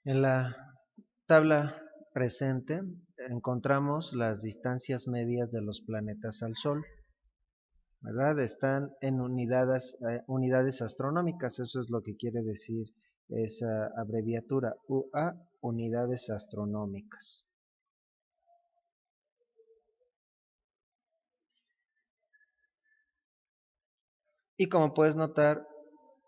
En la tabla presente encontramos las distancias medias de los planetas al Sol, ¿verdad? Están en unidades astronómicas, eso es lo que quiere decir esa abreviatura, UA, unidades astronómicas. Y como puedes notar,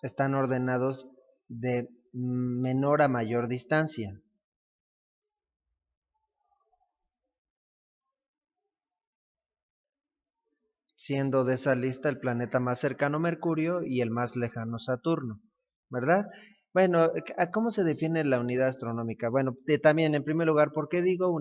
están ordenados de menor a mayor distancia, siendo de esa lista el planeta más cercano Mercurio y el más lejano Saturno, ¿verdad? Bueno, ¿cómo se define la unidad astronómica? Bueno, también en primer lugar, ¿por qué digo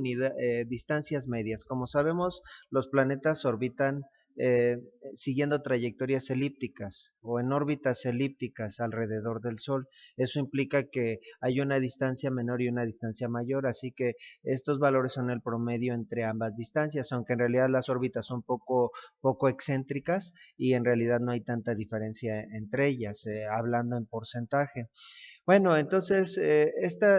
distancias medias? Como sabemos, los planetas orbitan eh, siguiendo trayectorias elípticas o en órbitas elípticas alrededor del Sol. Eso implica que hay una distancia menor y una distancia mayor, así que estos valores son el promedio entre ambas distancias, aunque en realidad las órbitas son poco excéntricas y en realidad no hay tanta diferencia entre ellas, hablando en porcentaje. Bueno, entonces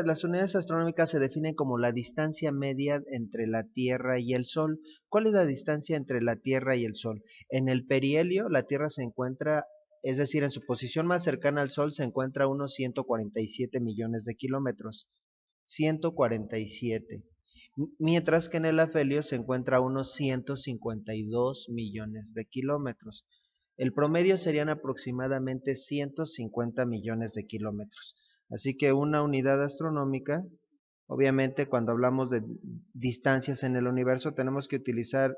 las unidades astronómicas se definen como la distancia media entre la Tierra y el Sol. ¿Cuál es la distancia entre la Tierra y el Sol? En el perihelio, la Tierra se encuentra, es decir, en su posición más cercana al Sol se encuentra a unos 147 millones de kilómetros. 147. Mientras que en el afelio se encuentra a unos 152 millones de kilómetros. El promedio serían aproximadamente 150 millones de kilómetros. Así que una unidad astronómica, obviamente cuando hablamos de distancias en el universo, tenemos que utilizar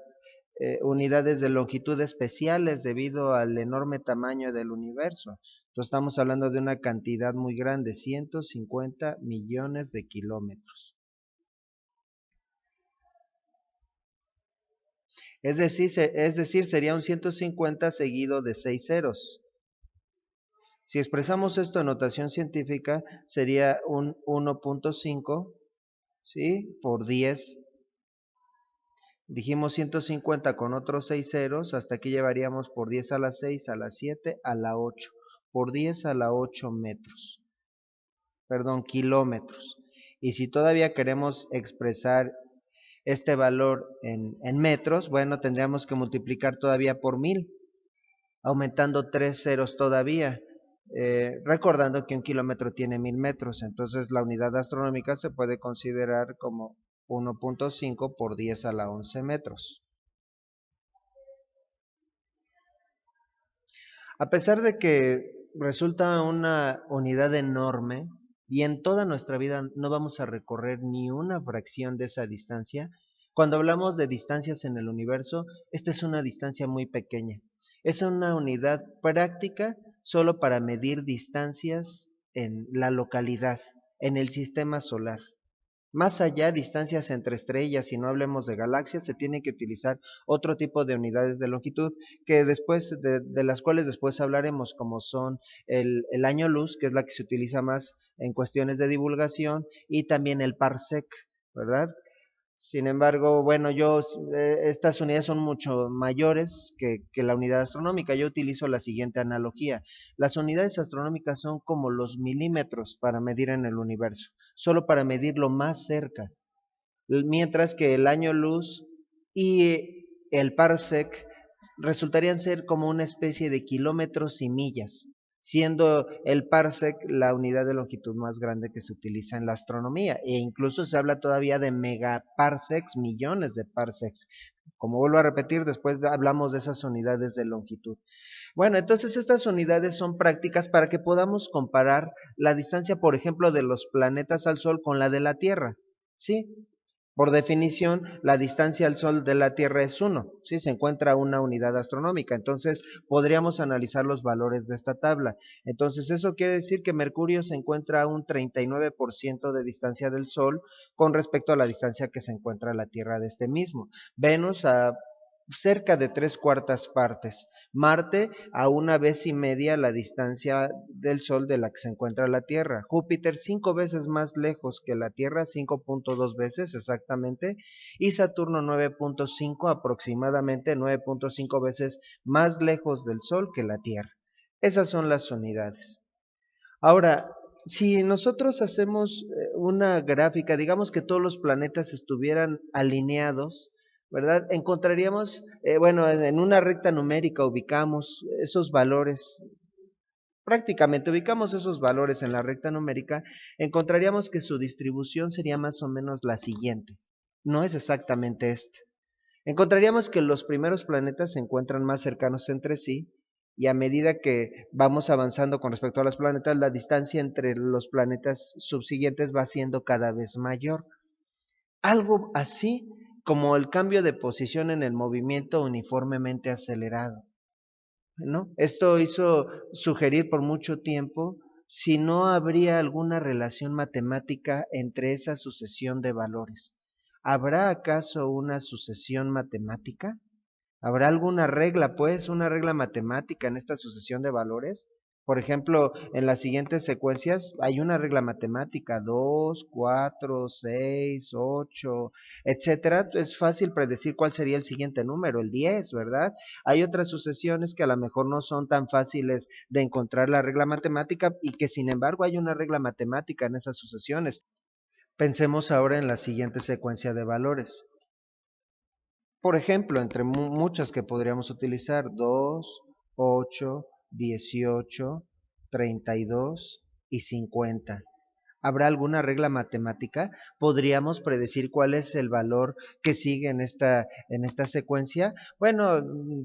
unidades de longitud especiales debido al enorme tamaño del universo. Entonces estamos hablando de una cantidad muy grande, 150 millones de kilómetros. Es decir, sería un 150 seguido de 6 ceros. Si expresamos esto en notación científica, sería un 1.5, ¿sí? Por 10. Dijimos 150 con otros 6 ceros, hasta aquí llevaríamos por 10 a la 6, a la 7, a la 8. Por 10 a la 8 metros, perdón, kilómetros. Y si todavía queremos expresar este valor en metros, bueno, tendríamos que multiplicar todavía por 1000, aumentando 3 ceros todavía. Recordando que un kilómetro tiene 1000 metros, entonces la unidad astronómica se puede considerar como 1.5 por 10 a la 11 metros. A pesar de que resulta una unidad enorme y en toda nuestra vida no vamos a recorrer ni una fracción de esa distancia, cuando hablamos de distancias en el universo, esta es una distancia muy pequeña. Es una unidad práctica solo para medir distancias en la localidad, en el sistema solar. Más allá, distancias entre estrellas, y no hablemos de galaxias, se tienen que utilizar otro tipo de unidades de longitud que después, de las cuales después hablaremos, como son el año luz, que es la que se utiliza más en cuestiones de divulgación, y también el parsec, ¿verdad? Sin embargo, bueno, estas unidades son mucho mayores que la unidad astronómica. Yo utilizo la siguiente analogía. Las unidades astronómicas son como los milímetros para medir en el universo, solo para medir lo más cerca, mientras que el año luz y el parsec resultarían ser como una especie de kilómetros y millas, siendo el parsec la unidad de longitud más grande que se utiliza en la astronomía, e incluso se habla todavía de megaparsecs, millones de parsecs. Como vuelvo a repetir, después hablamos de esas unidades de longitud. Bueno, entonces estas unidades son prácticas para que podamos comparar la distancia, por ejemplo, de los planetas al Sol con la de la Tierra. ¿Sí? Por definición, la distancia al Sol de la Tierra es 1, ¿sí? Se encuentra una unidad astronómica, entonces podríamos analizar los valores de esta tabla. Entonces eso quiere decir que Mercurio se encuentra a un 39% de distancia del Sol con respecto a la distancia que se encuentra la Tierra de este mismo. Venus a cerca de 3/4 partes. Marte a una vez y media la distancia del Sol de la que se encuentra la Tierra. Júpiter 5 veces más lejos que la Tierra, 5.2 veces exactamente. Y Saturno 9.5, aproximadamente 9.5 veces más lejos del Sol que la Tierra. Esas son las unidades. Ahora, Si nosotros hacemos una gráfica, digamos que todos los planetas estuvieran alineados, ¿verdad? Encontraríamos, bueno, en una recta numérica ubicamos esos valores, prácticamente ubicamos esos valores en la recta numérica, encontraríamos que su distribución sería más o menos la siguiente. No es exactamente esta. Encontraríamos que los primeros planetas se encuentran más cercanos entre sí y a medida que vamos avanzando con respecto a los planetas, la distancia entre los planetas subsiguientes va siendo cada vez mayor. Algo así como el cambio de posición en el movimiento uniformemente acelerado, ¿no? Esto hizo sugerir por mucho tiempo si no habría alguna relación matemática entre esa sucesión de valores. ¿Habrá acaso una sucesión matemática? ¿Habrá alguna regla, pues, una regla matemática en esta sucesión de valores? Por ejemplo, en las siguientes secuencias hay una regla matemática, 2, 4, 6, 8, etcétera. Es fácil predecir cuál sería el siguiente número, el 10, ¿verdad? Hay otras sucesiones que a lo mejor no son tan fáciles de encontrar la regla matemática y que sin embargo hay una regla matemática en esas sucesiones. Pensemos ahora en la siguiente secuencia de valores. Por ejemplo, entre muchas que podríamos utilizar, 2, 8, 18, 32 y 50. ¿Habrá alguna regla matemática? ¿Podríamos predecir cuál es el valor que sigue en esta secuencia? Bueno,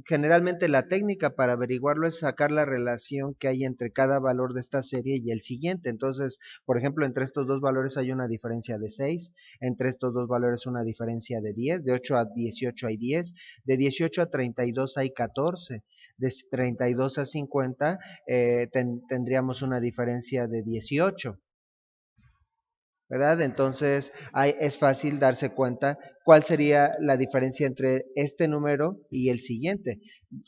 generalmente la técnica para averiguarlo es sacar la relación que hay entre cada valor de esta serie y el siguiente. Entonces, por ejemplo, entre estos dos valores hay una diferencia de 6, entre estos dos valores una diferencia de 10, de 8 a 18 hay 10, de 18 a 32 hay 14, de 32 a 50 tendríamos una diferencia de 18. ¿Verdad? Entonces es fácil darse cuenta cuál sería la diferencia entre este número y el siguiente.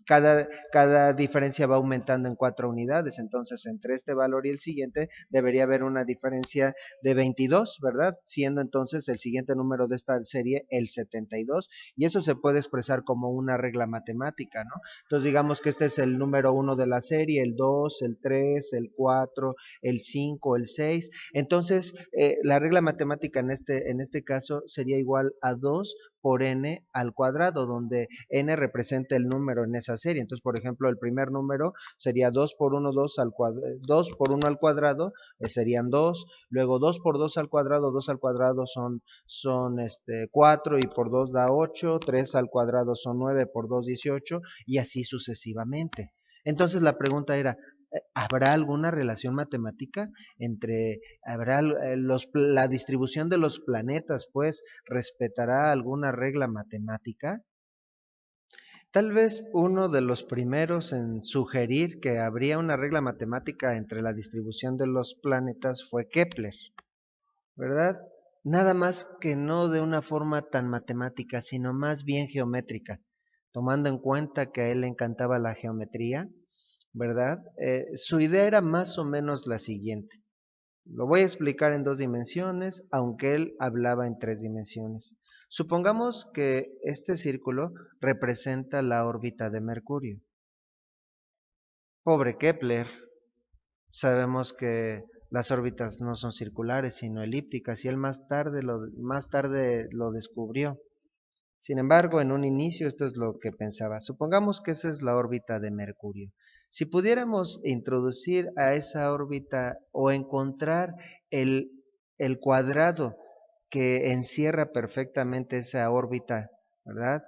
Cada diferencia va aumentando en 4 unidades, entonces entre este valor y el siguiente debería haber una diferencia de 22, ¿verdad? Siendo entonces el siguiente número de esta serie el 72, y eso se puede expresar como una regla matemática, ¿no? Entonces digamos que este es el número 1 de la serie, el 2, el 3, el 4, el 5, el 6. Entonces, la regla matemática en este caso sería igual a 2 por n al cuadrado, donde n representa el número en esa serie. Entonces, por ejemplo, el primer número sería 2 por 1, 2 al cuadrado, 2 por 1 al cuadrado, serían 2, luego 2 por 2 al cuadrado son 4 y por 2 da 8, 3 al cuadrado son 9, por 2 18 y así sucesivamente. Entonces la pregunta era, ¿habrá alguna relación matemática entre, habrá la distribución de los planetas, pues, respetará alguna regla matemática? Tal vez uno de los primeros en sugerir que habría una regla matemática entre la distribución de los planetas fue Kepler, ¿verdad? Nada más que no de una forma tan matemática, sino más bien geométrica, tomando en cuenta que a él le encantaba la geometría, ¿verdad? Su idea era más o menos la siguiente. Lo voy a explicar en 2 dimensiones, aunque él hablaba en 3 dimensiones. Supongamos que este círculo representa la órbita de Mercurio. Pobre Kepler, sabemos que las órbitas no son circulares, sino elípticas, y él más tarde lo descubrió. Sin embargo, en un inicio esto es lo que pensaba. Supongamos que esa es la órbita de Mercurio. Si pudiéramos introducir a esa órbita o encontrar el, el cuadrado que encierra perfectamente esa órbita, ¿verdad?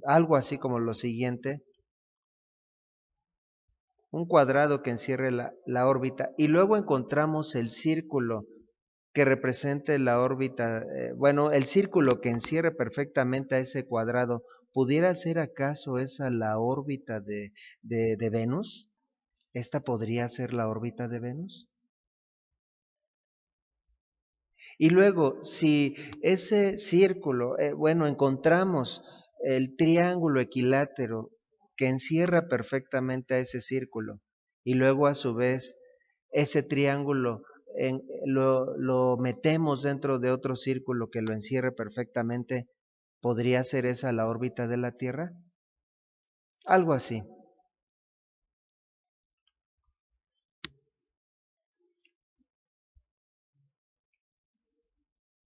Algo así como lo siguiente, un cuadrado que encierre la órbita y luego encontramos el círculo que represente la órbita, bueno, el círculo que encierre perfectamente a ese cuadrado, ¿pudiera ser acaso esa la órbita de Venus? ¿Esta podría ser la órbita de Venus? Y luego, si ese círculo, bueno, encontramos el triángulo equilátero que encierra perfectamente a ese círculo, y luego a su vez ese triángulo lo metemos dentro de otro círculo que lo encierre perfectamente, ¿podría ser esa la órbita de la Tierra? Algo así.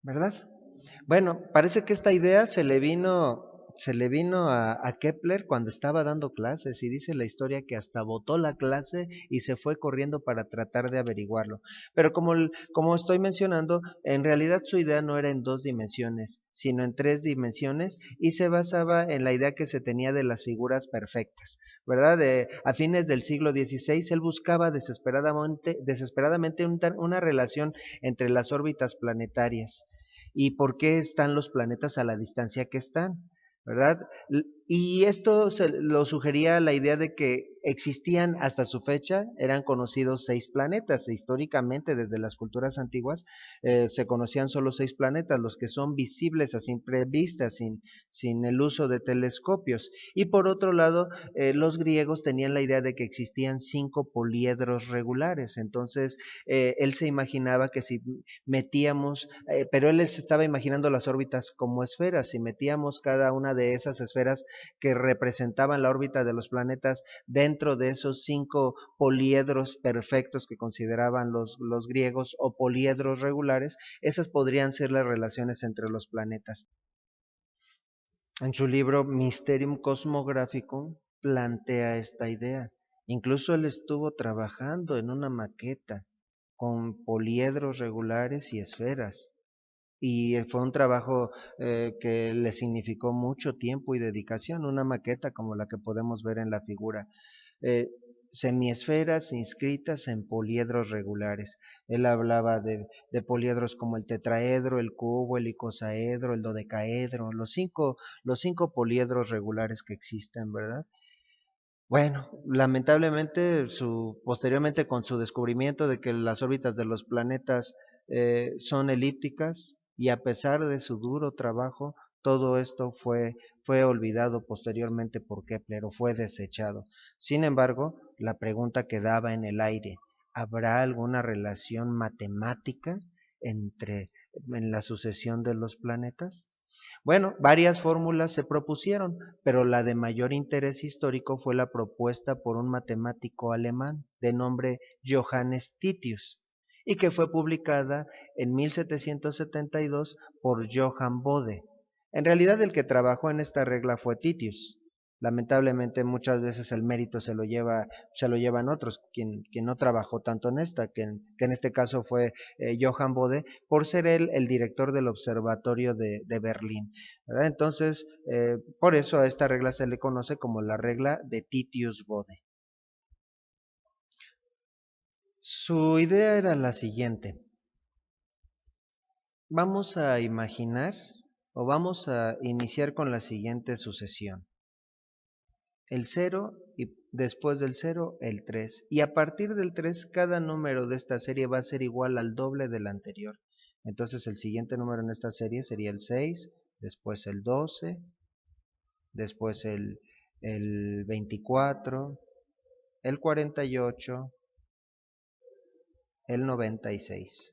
¿verdad? Bueno, parece que esta idea se le vino a Kepler cuando estaba dando clases y dice la historia que hasta botó la clase y se fue corriendo para tratar de averiguarlo. Pero como estoy mencionando, en realidad su idea no era en dos dimensiones, sino en tres dimensiones y se basaba en la idea que se tenía de las figuras perfectas, ¿verdad? A fines del siglo XVI él buscaba desesperadamente una relación entre las órbitas planetarias y por qué están los planetas a la distancia que están, ¿verdad? Y esto lo sugería la idea de que existían hasta su fecha, eran conocidos 6 planetas. Históricamente, desde las culturas antiguas, se conocían solo 6 planetas, los que son visibles a simple vista, sin el uso de telescopios. Y por otro lado, los griegos tenían la idea de que existían 5 poliedros regulares. Entonces, él se imaginaba que si metíamos, pero él se estaba imaginando las órbitas como esferas, si metíamos cada una de esas esferas que representaban la órbita de los planetas dentro de esos 5 poliedros perfectos que consideraban los griegos o poliedros regulares, esas podrían ser las relaciones entre los planetas. En su libro Mysterium Cosmographicum plantea esta idea. Incluso él estuvo trabajando en una maqueta con poliedros regulares y esferas. Y fue un trabajo que le significó mucho tiempo y dedicación, una maqueta como la que podemos ver en la figura. Eh, Semiesferas inscritas en poliedros regulares. Él hablaba de poliedros como el tetraedro, el cubo, el icosaedro, el dodecaedro, los cinco poliedros regulares que existen, ¿verdad? Bueno, lamentablemente, posteriormente con su descubrimiento de que las órbitas de los planetas son elípticas y a pesar de su duro trabajo, todo esto fue olvidado posteriormente por Kepler o fue desechado. Sin embargo, la pregunta quedaba en el aire. ¿Habrá alguna relación matemática en la sucesión de los planetas? Bueno, varias fórmulas se propusieron, pero la de mayor interés histórico fue la propuesta por un matemático alemán de nombre Johannes Titius y que fue publicada en 1772 por Johann Bode. En realidad el que trabajó en esta regla fue Titius. Lamentablemente muchas veces el mérito se lo llevan otros, quien no trabajó tanto en esta, que en este caso fue Johann Bode, por ser él el director del observatorio de Berlín, ¿verdad? Entonces, por eso a esta regla se le conoce como la regla de Titius-Bode. Su idea era la siguiente. Vamos a imaginar o vamos a iniciar con la siguiente sucesión. El 0 y después del 0 el 3. Y a partir del 3 cada número de esta serie va a ser igual al doble del anterior. Entonces el siguiente número en esta serie sería el 6, después el 12, después el 24, el 48, el 96.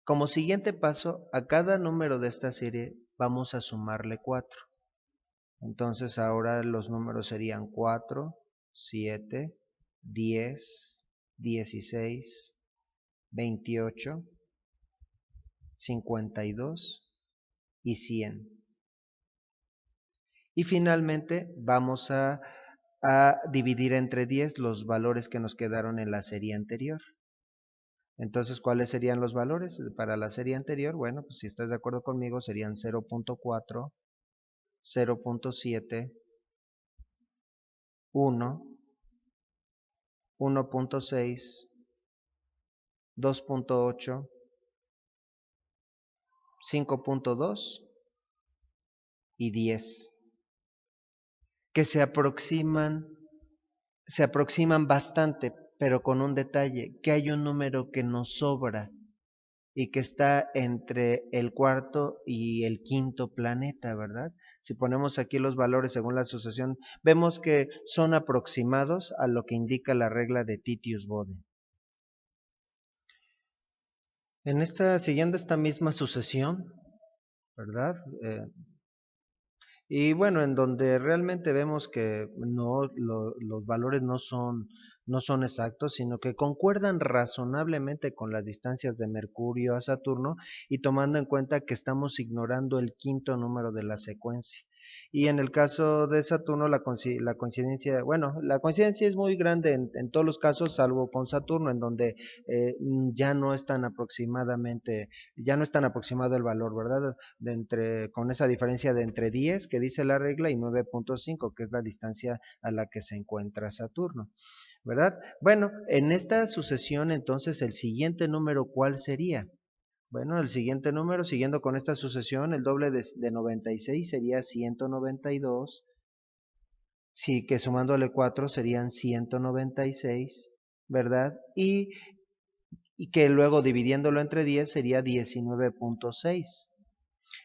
Como siguiente paso, a cada número de esta serie vamos a sumarle 4. Entonces ahora los números serían 4, 7, 10, 16, 28, 52 y 100. Y finalmente vamos a dividir entre 10 los valores que nos quedaron en la serie anterior. Entonces, ¿cuáles serían los valores para la serie anterior? Bueno, pues si estás de acuerdo conmigo, serían 0.4, 0.7, 1, 1.6, 2.8, 5.2 y 10, que se aproximan bastante, pero con un detalle, que hay un número que nos sobra y que está entre el cuarto y el quinto planeta, ¿verdad? Si ponemos aquí los valores según la asociación, vemos que son aproximados a lo que indica la regla de Titius-Bode. Siguiendo esta misma sucesión, ¿verdad? Y bueno, en donde realmente vemos que no, los valores no son no son exactos, sino que concuerdan razonablemente con las distancias de Mercurio a Saturno y tomando en cuenta que estamos ignorando el quinto número de la secuencia. Y en el caso de Saturno, la coincidencia, bueno, la coincidencia es muy grande en todos los casos, salvo con Saturno, en donde ya no es tan aproximadamente, ya no es tan aproximado el valor, ¿verdad? Con esa diferencia de entre 10 que dice la regla y 9.5, que es la distancia a la que se encuentra Saturno, ¿verdad? Bueno, en esta sucesión entonces el siguiente número, ¿cuál sería? Bueno, el siguiente número, siguiendo con esta sucesión, el doble de 96 sería 192, sí, que sumándole 4 serían 196, ¿verdad? Y que luego dividiéndolo entre 10 sería 19.6.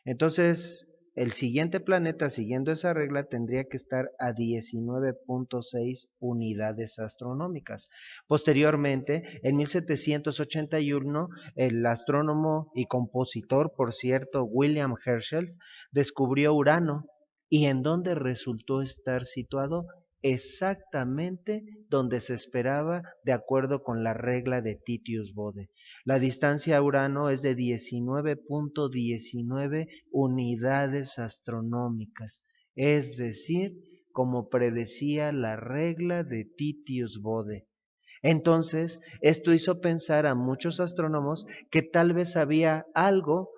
Entonces, el siguiente planeta, siguiendo esa regla, tendría que estar a 19.6 unidades astronómicas. Posteriormente, en 1781, el astrónomo y compositor, por cierto, William Herschel, descubrió Urano. ¿Y en dónde resultó estar situado? Exactamente donde se esperaba, de acuerdo con la regla de Titius-Bode. La distancia a Urano es de 19.19 unidades astronómicas, es decir, como predecía la regla de Titius-Bode. Entonces, esto hizo pensar a muchos astrónomos que tal vez había algo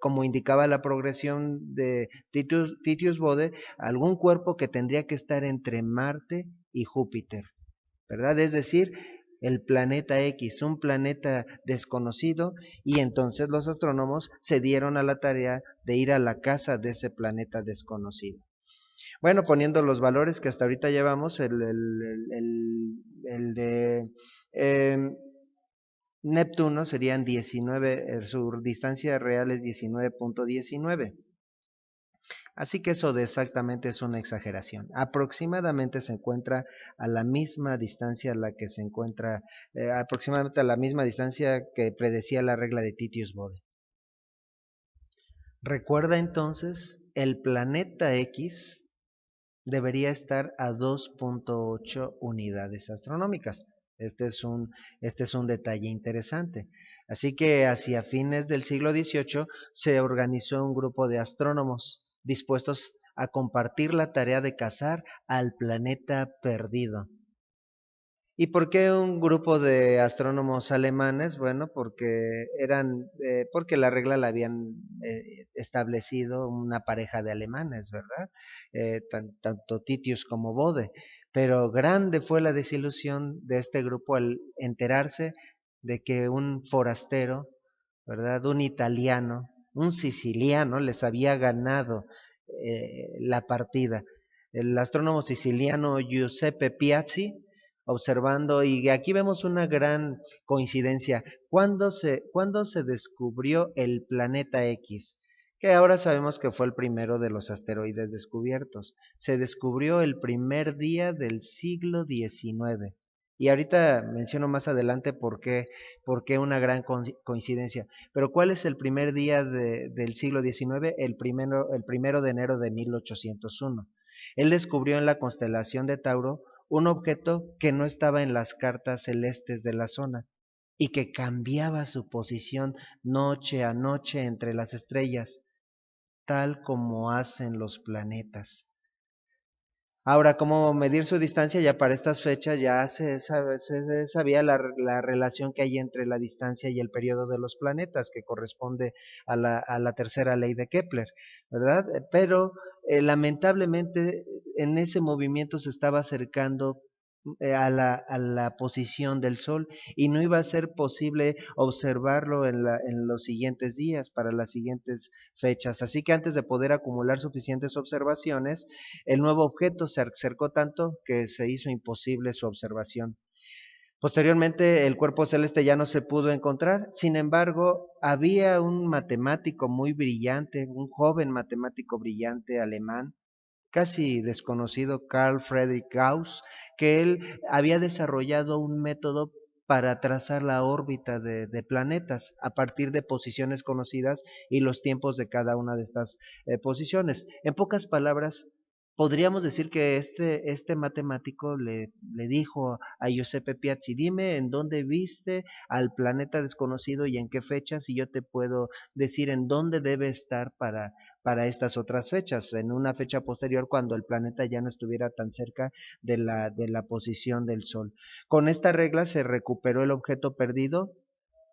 como indicaba la progresión de Titius-Bode, algún cuerpo que tendría que estar entre Marte y Júpiter, ¿verdad? Es decir, el planeta X, un planeta desconocido, y entonces los astrónomos se dieron a la tarea de ir a la casa de ese planeta desconocido. Bueno, poniendo los valores que hasta ahorita llevamos, el de eh, Neptuno serían 19, su distancia real es 19.19. Así que eso de exactamente es una exageración. Aproximadamente se encuentra a la misma distancia a la que se encuentra, aproximadamente a la misma distancia que predecía la regla de Titius-Bode. Recuerda entonces, el planeta X debería estar a 2.8 unidades astronómicas. Este es un detalle interesante. Así que hacia fines del siglo XVIII se organizó un grupo de astrónomos dispuestos a compartir la tarea de cazar al planeta perdido. ¿Y por qué un grupo de astrónomos alemanes? Bueno, porque la regla la habían establecido una pareja de alemanes, ¿verdad? Tanto Titius como Bode. Pero grande fue la desilusión de este grupo al enterarse de que un forastero, ¿verdad? Un italiano, un siciliano les había ganado la partida. El astrónomo siciliano Giuseppe Piazzi, observando, y aquí vemos una gran coincidencia. ¿Cuándo se descubrió el planeta X? Que ahora sabemos que fue el primero de los asteroides descubiertos. Se descubrió el primer día del siglo XIX. Y ahorita menciono más adelante por qué una gran coincidencia. Pero ¿cuál es el primer día del siglo XIX? El primero de enero de 1801. Él descubrió en la constelación de Tauro un objeto que no estaba en las cartas celestes de la zona y que cambiaba su posición noche a noche entre las estrellas, tal como hacen los planetas. Ahora, ¿cómo medir su distancia? Ya para estas fechas ya se sabía la relación que hay entre la distancia y el periodo de los planetas, que corresponde a la tercera ley de Kepler, ¿verdad? Pero lamentablemente en ese movimiento se estaba acercando a la posición del Sol y no iba a ser posible observarlo en los siguientes días, para las siguientes fechas. Así que antes de poder acumular suficientes observaciones, el nuevo objeto se acercó tanto que se hizo imposible su observación. Posteriormente, el cuerpo celeste ya no se pudo encontrar. Sin embargo, había un matemático muy brillante, un joven matemático brillante alemán, casi desconocido, Carl Friedrich Gauss, que él había desarrollado un método para trazar la órbita de planetas a partir de posiciones conocidas y los tiempos de cada una de estas posiciones. En pocas palabras, podríamos decir que este matemático le dijo a Giuseppe Piazzi, dime en dónde viste al planeta desconocido y en qué fechas, y yo te puedo decir en dónde debe estar para estas otras fechas, en una fecha posterior cuando el planeta ya no estuviera tan cerca de la posición del Sol. Con esta regla se recuperó el objeto perdido.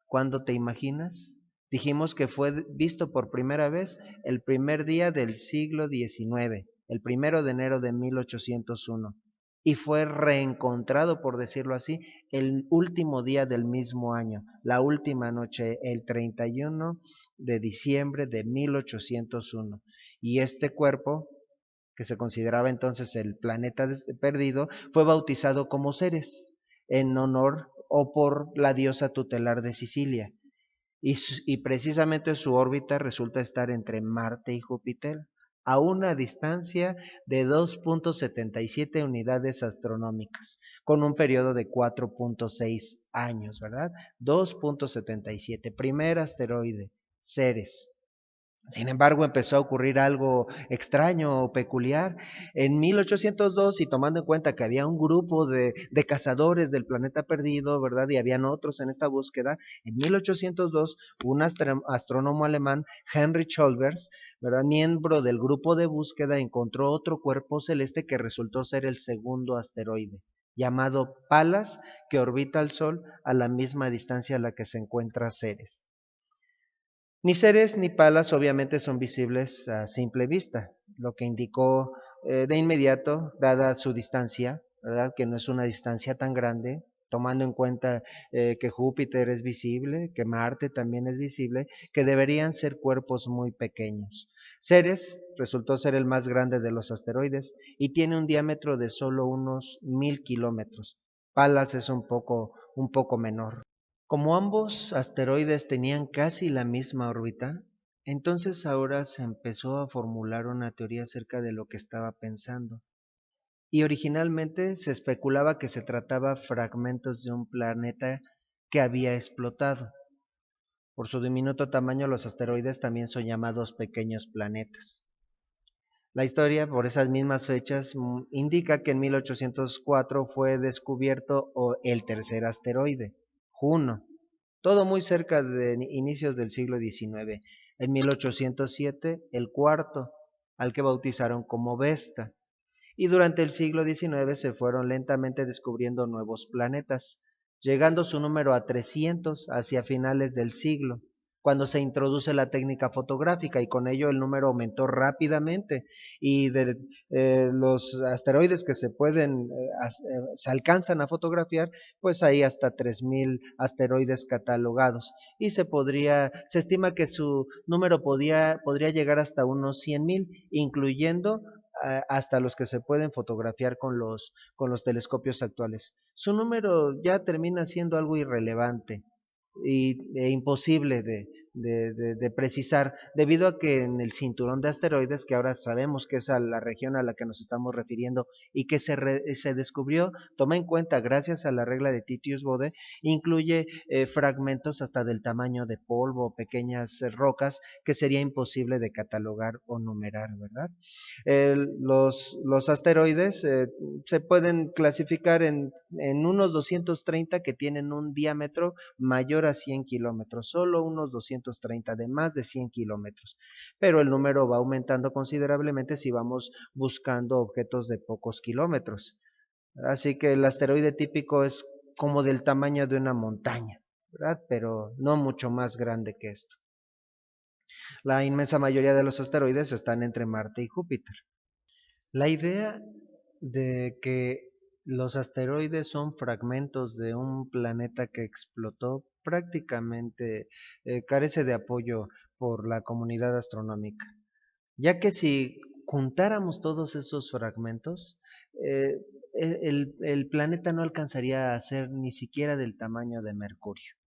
¿Cuándo te imaginas? Dijimos que fue visto por primera vez el primer día del siglo XIX, el 1 de enero de 1801, y fue reencontrado, por decirlo así, el último día del mismo año, la última noche, el 31 de diciembre de 1801. Y este cuerpo, que se consideraba entonces el planeta perdido, fue bautizado como Ceres, en honor o por la diosa tutelar de Sicilia. Y precisamente su órbita resulta estar entre Marte y Júpiter, a una distancia de 2,77 unidades astronómicas, con un periodo de 4,6 años, ¿verdad? 2,77, primer asteroide, Ceres. Sin embargo, empezó a ocurrir algo extraño o peculiar. En 1802, y tomando en cuenta que había un grupo de cazadores del planeta perdido, ¿verdad? Y habían otros en esta búsqueda, en 1802, un astrónomo alemán, Heinrich Olbers, ¿verdad? Miembro del grupo de búsqueda, encontró otro cuerpo celeste que resultó ser el segundo asteroide, llamado Pallas, que orbita al Sol a la misma distancia a la que se encuentra Ceres. Ni Ceres ni Palas obviamente son visibles a simple vista, lo que indicó de inmediato, dada su distancia, ¿verdad? Que no es una distancia tan grande, tomando en cuenta que Júpiter es visible, que Marte también es visible, que deberían ser cuerpos muy pequeños. Ceres resultó ser el más grande de los asteroides y tiene un diámetro de solo unos 1,000 kilómetros. Palas es un poco menor. Como ambos asteroides tenían casi la misma órbita, entonces ahora se empezó a formular una teoría acerca de lo que estaba pensando. Y originalmente se especulaba que se trataba fragmentos de un planeta que había explotado. Por su diminuto tamaño, los asteroides también son llamados pequeños planetas. La historia, por esas mismas fechas, indica que en 1804 fue descubierto el tercer asteroide, Juno, todo muy cerca de inicios del siglo XIX. En 1807, el cuarto, al que bautizaron como Vesta. Y durante el siglo XIX se fueron lentamente descubriendo nuevos planetas, llegando su número a 300 hacia finales del siglo, cuando se introduce la técnica fotográfica y con ello el número aumentó rápidamente y de los asteroides que se alcanzan a fotografiar, pues hay hasta 3,000 asteroides catalogados y se estima que su número podría llegar hasta unos 100,000, incluyendo hasta los que se pueden fotografiar con los telescopios actuales. Su número ya termina siendo algo irrelevante e imposible de precisar, debido a que en el cinturón de asteroides, que ahora sabemos que es a la región a la que nos estamos refiriendo y que se descubrió, toma en cuenta, gracias a la regla de Titius-Bode, incluye fragmentos hasta del tamaño de polvo, pequeñas rocas, que sería imposible de catalogar o numerar, ¿verdad? Los asteroides se pueden clasificar en unos 230 que tienen un diámetro mayor a 100 kilómetros, solo unos 230 de más de 100 kilómetros, pero el número va aumentando considerablemente si vamos buscando objetos de pocos kilómetros. Así que el asteroide típico es como del tamaño de una montaña, ¿verdad? Pero no mucho más grande que esto. La inmensa mayoría de los asteroides están entre Marte y Júpiter. La idea de que los asteroides son fragmentos de un planeta que explotó prácticamente carece de apoyo por la comunidad astronómica, ya que si juntáramos todos esos fragmentos, eh, el planeta no alcanzaría a ser ni siquiera del tamaño de Mercurio.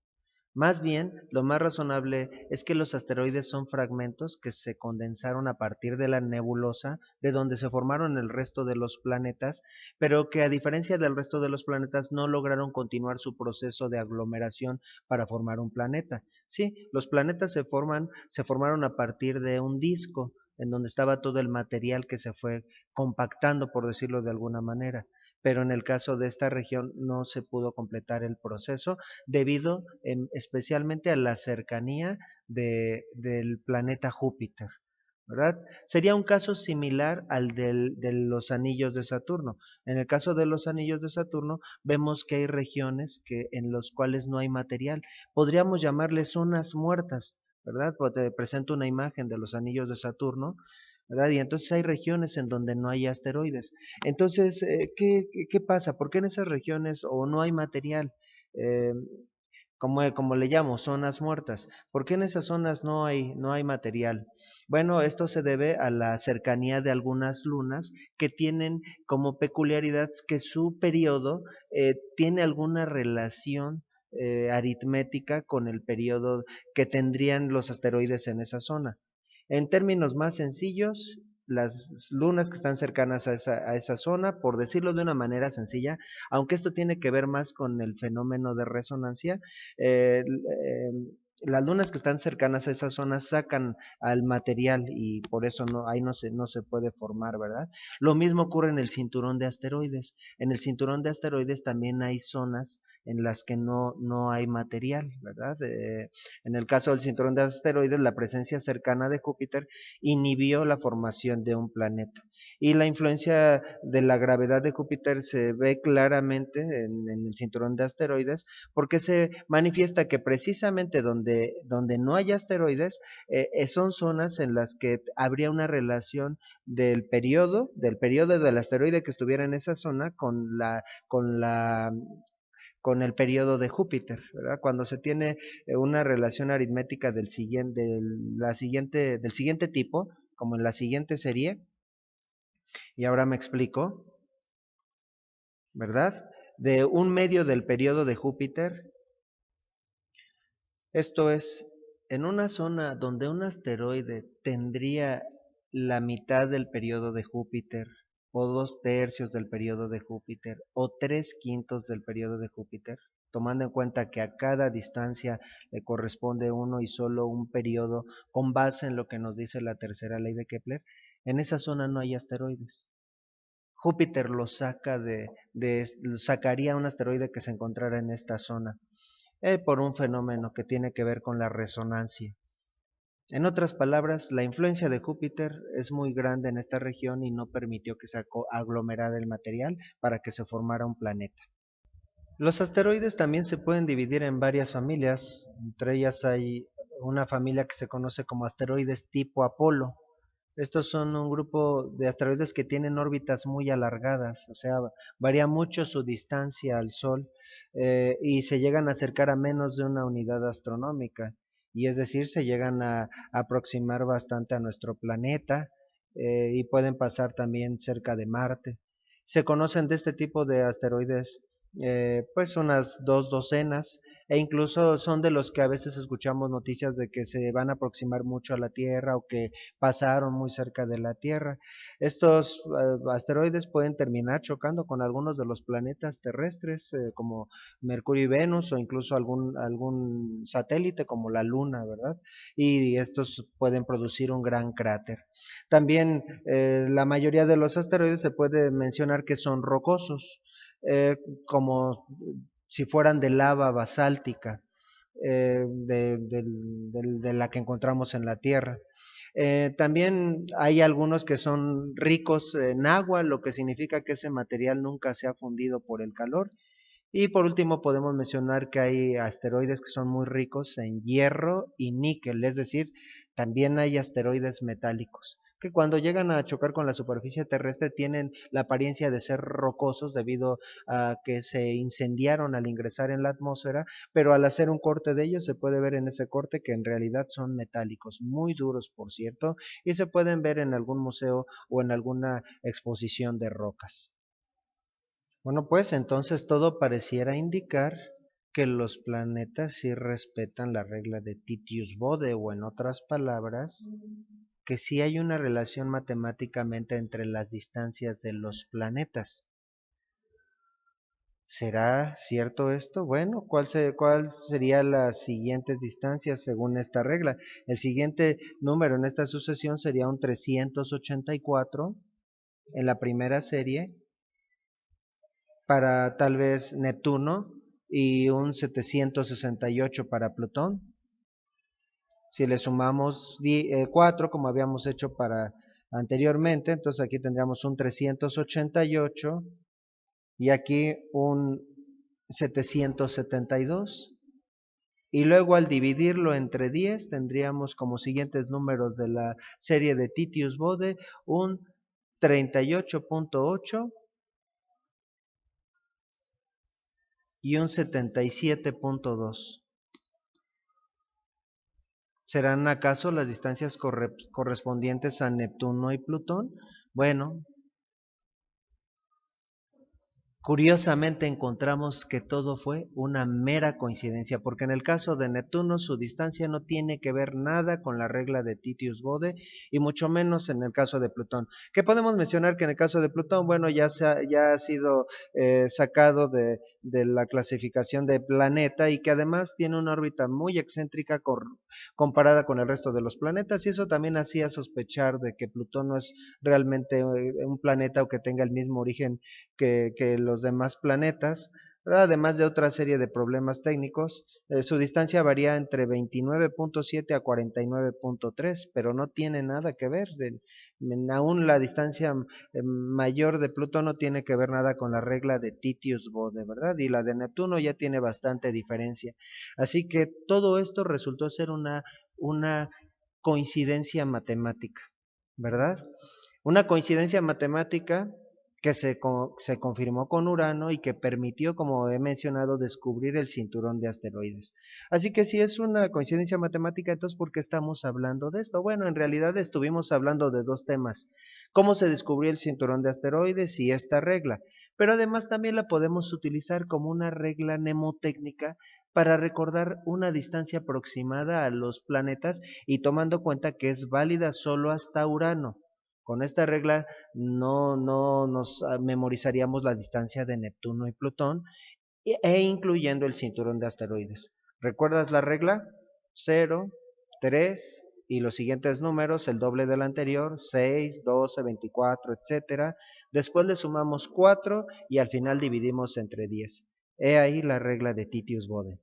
Más bien, lo más razonable es que los asteroides son fragmentos que se condensaron a partir de la nebulosa, de donde se formaron el resto de los planetas, pero que a diferencia del resto de los planetas no lograron continuar su proceso de aglomeración para formar un planeta. Sí, los planetas se formaron a partir de un disco, en donde estaba todo el material que se fue compactando, por decirlo de alguna manera. Pero en el caso de esta región no se pudo completar el proceso debido especialmente a la cercanía del planeta Júpiter, ¿verdad? Sería un caso similar al de los anillos de Saturno. En el caso de los anillos de Saturno, vemos que hay regiones en los cuales no hay material. Podríamos llamarles zonas muertas, ¿verdad? Pues te presento una imagen de los anillos de Saturno, ¿verdad? Y entonces hay regiones en donde no hay asteroides. Entonces, ¿qué pasa? ¿Por qué en esas regiones o no hay material? Eh, como le llamo, zonas muertas. ¿Por qué en esas zonas no hay material? Bueno, esto se debe a la cercanía de algunas lunas que tienen como peculiaridad que su periodo tiene alguna relación aritmética con el periodo que tendrían los asteroides en esa zona. En términos más sencillos, las lunas que están cercanas a esa zona, por decirlo de una manera sencilla, aunque esto tiene que ver más con el fenómeno de resonancia, eh, eh, las lunas que están cercanas a esa zona sacan al material y por eso ahí no se puede formar, ¿verdad? Lo mismo ocurre en el cinturón de asteroides. En el cinturón de asteroides también hay zonas en las que no hay material, ¿verdad? En el caso del cinturón de asteroides, la presencia cercana de Júpiter inhibió la formación de un planeta. Y la influencia de la gravedad de Júpiter se ve claramente en el cinturón de asteroides, porque se manifiesta que precisamente donde no hay asteroides, son zonas en las que habría una relación del periodo del asteroide que estuviera en esa zona con la con el periodo de Júpiter, ¿verdad? Cuando se tiene una relación aritmética del siguiente tipo, como en la siguiente serie, y ahora me explico, ¿verdad? De un medio del periodo de Júpiter, esto es, en una zona donde un asteroide tendría la mitad del periodo de Júpiter, o 2/3 del periodo de Júpiter, o 3/5 del periodo de Júpiter, tomando en cuenta que a cada distancia le corresponde uno y solo un periodo con base en lo que nos dice la tercera ley de Kepler, en esa zona no hay asteroides. Júpiter sacaría un asteroide que se encontrara en esta zona por un fenómeno que tiene que ver con la resonancia. En otras palabras, la influencia de Júpiter es muy grande en esta región y no permitió que se aglomerara el material para que se formara un planeta. Los asteroides también se pueden dividir en varias familias, entre ellas hay una familia que se conoce como asteroides tipo Apolo. Estos son un grupo de asteroides que tienen órbitas muy alargadas, o sea, varía mucho su distancia al Sol y se llegan a acercar a menos de una unidad astronómica, y es decir, se llegan a aproximar bastante a nuestro planeta y pueden pasar también cerca de Marte. Se conocen de este tipo de asteroides pues unas 2 docenas, e incluso son de los que a veces escuchamos noticias de que se van a aproximar mucho a la Tierra o que pasaron muy cerca de la Tierra. Estos asteroides pueden terminar chocando con algunos de los planetas terrestres, como Mercurio y Venus, o incluso algún satélite como la Luna, ¿verdad? Y estos pueden producir un gran cráter. También la mayoría de los asteroides se puede mencionar que son rocosos, eh, como si fueran de lava basáltica, de la que encontramos en la Tierra. También hay algunos que son ricos en agua, lo que significa que ese material nunca se ha fundido por el calor. Y por último podemos mencionar que hay asteroides que son muy ricos en hierro y níquel, es decir, también hay asteroides metálicos, que cuando llegan a chocar con la superficie terrestre tienen la apariencia de ser rocosos debido a que se incendiaron al ingresar en la atmósfera, pero al hacer un corte de ellos se puede ver en ese corte que en realidad son metálicos, muy duros por cierto, y se pueden ver en algún museo o en alguna exposición de rocas. Bueno, pues entonces todo pareciera indicar que los planetas sí respetan la regla de Titius-Bode, o en otras palabras, que sí hay una relación matemáticamente entre las distancias de los planetas. ¿Será cierto esto? Bueno, ¿cuál serían las siguientes distancias según esta regla? El siguiente número en esta sucesión sería un 384 en la primera serie para tal vez Neptuno y un 768 para Plutón. Si le sumamos 4, como habíamos hecho para anteriormente, entonces aquí tendríamos un 388 y aquí un 772. Y luego al dividirlo entre 10 tendríamos como siguientes números de la serie de Titius-Bode un 38.8 y un 77.2. ¿Serán acaso las distancias correspondientes a Neptuno y Plutón? Bueno, curiosamente encontramos que todo fue una mera coincidencia, porque en el caso de Neptuno su distancia no tiene que ver nada con la regla de Titius-Bode y mucho menos en el caso de Plutón. ¿Qué podemos mencionar? Que en el caso de Plutón, bueno, ya ha sido sacado de la clasificación de planeta y que además tiene una órbita muy excéntrica comparada con el resto de los planetas, y eso también hacía sospechar de que Plutón no es realmente un planeta o que tenga el mismo origen que los demás planetas, ¿verdad? Además de otra serie de problemas técnicos. Su distancia varía entre 29.7 a 49.3, pero no tiene nada que ver. Aún la distancia mayor de Plutón no tiene que ver nada con la regla de Titius-Bode, ¿verdad? Y la de Neptuno ya tiene bastante diferencia. Así que todo esto resultó ser una coincidencia matemática, ¿verdad? Una coincidencia matemática que se confirmó con Urano y que permitió, como he mencionado, descubrir el cinturón de asteroides. Así que si es una coincidencia matemática, entonces ¿por qué estamos hablando de esto? Bueno, en realidad estuvimos hablando de dos temas: cómo se descubrió el cinturón de asteroides y esta regla. Pero además también la podemos utilizar como una regla mnemotécnica para recordar una distancia aproximada a los planetas y tomando cuenta que es válida solo hasta Urano. Con esta regla no nos memorizaríamos la distancia de Neptuno y Plutón incluyendo el cinturón de asteroides. ¿Recuerdas la regla? 0, 3 y los siguientes números, el doble del anterior, 6, 12, 24, etcétera. Después le sumamos 4 y al final dividimos entre 10. He ahí la regla de Titius-Bode.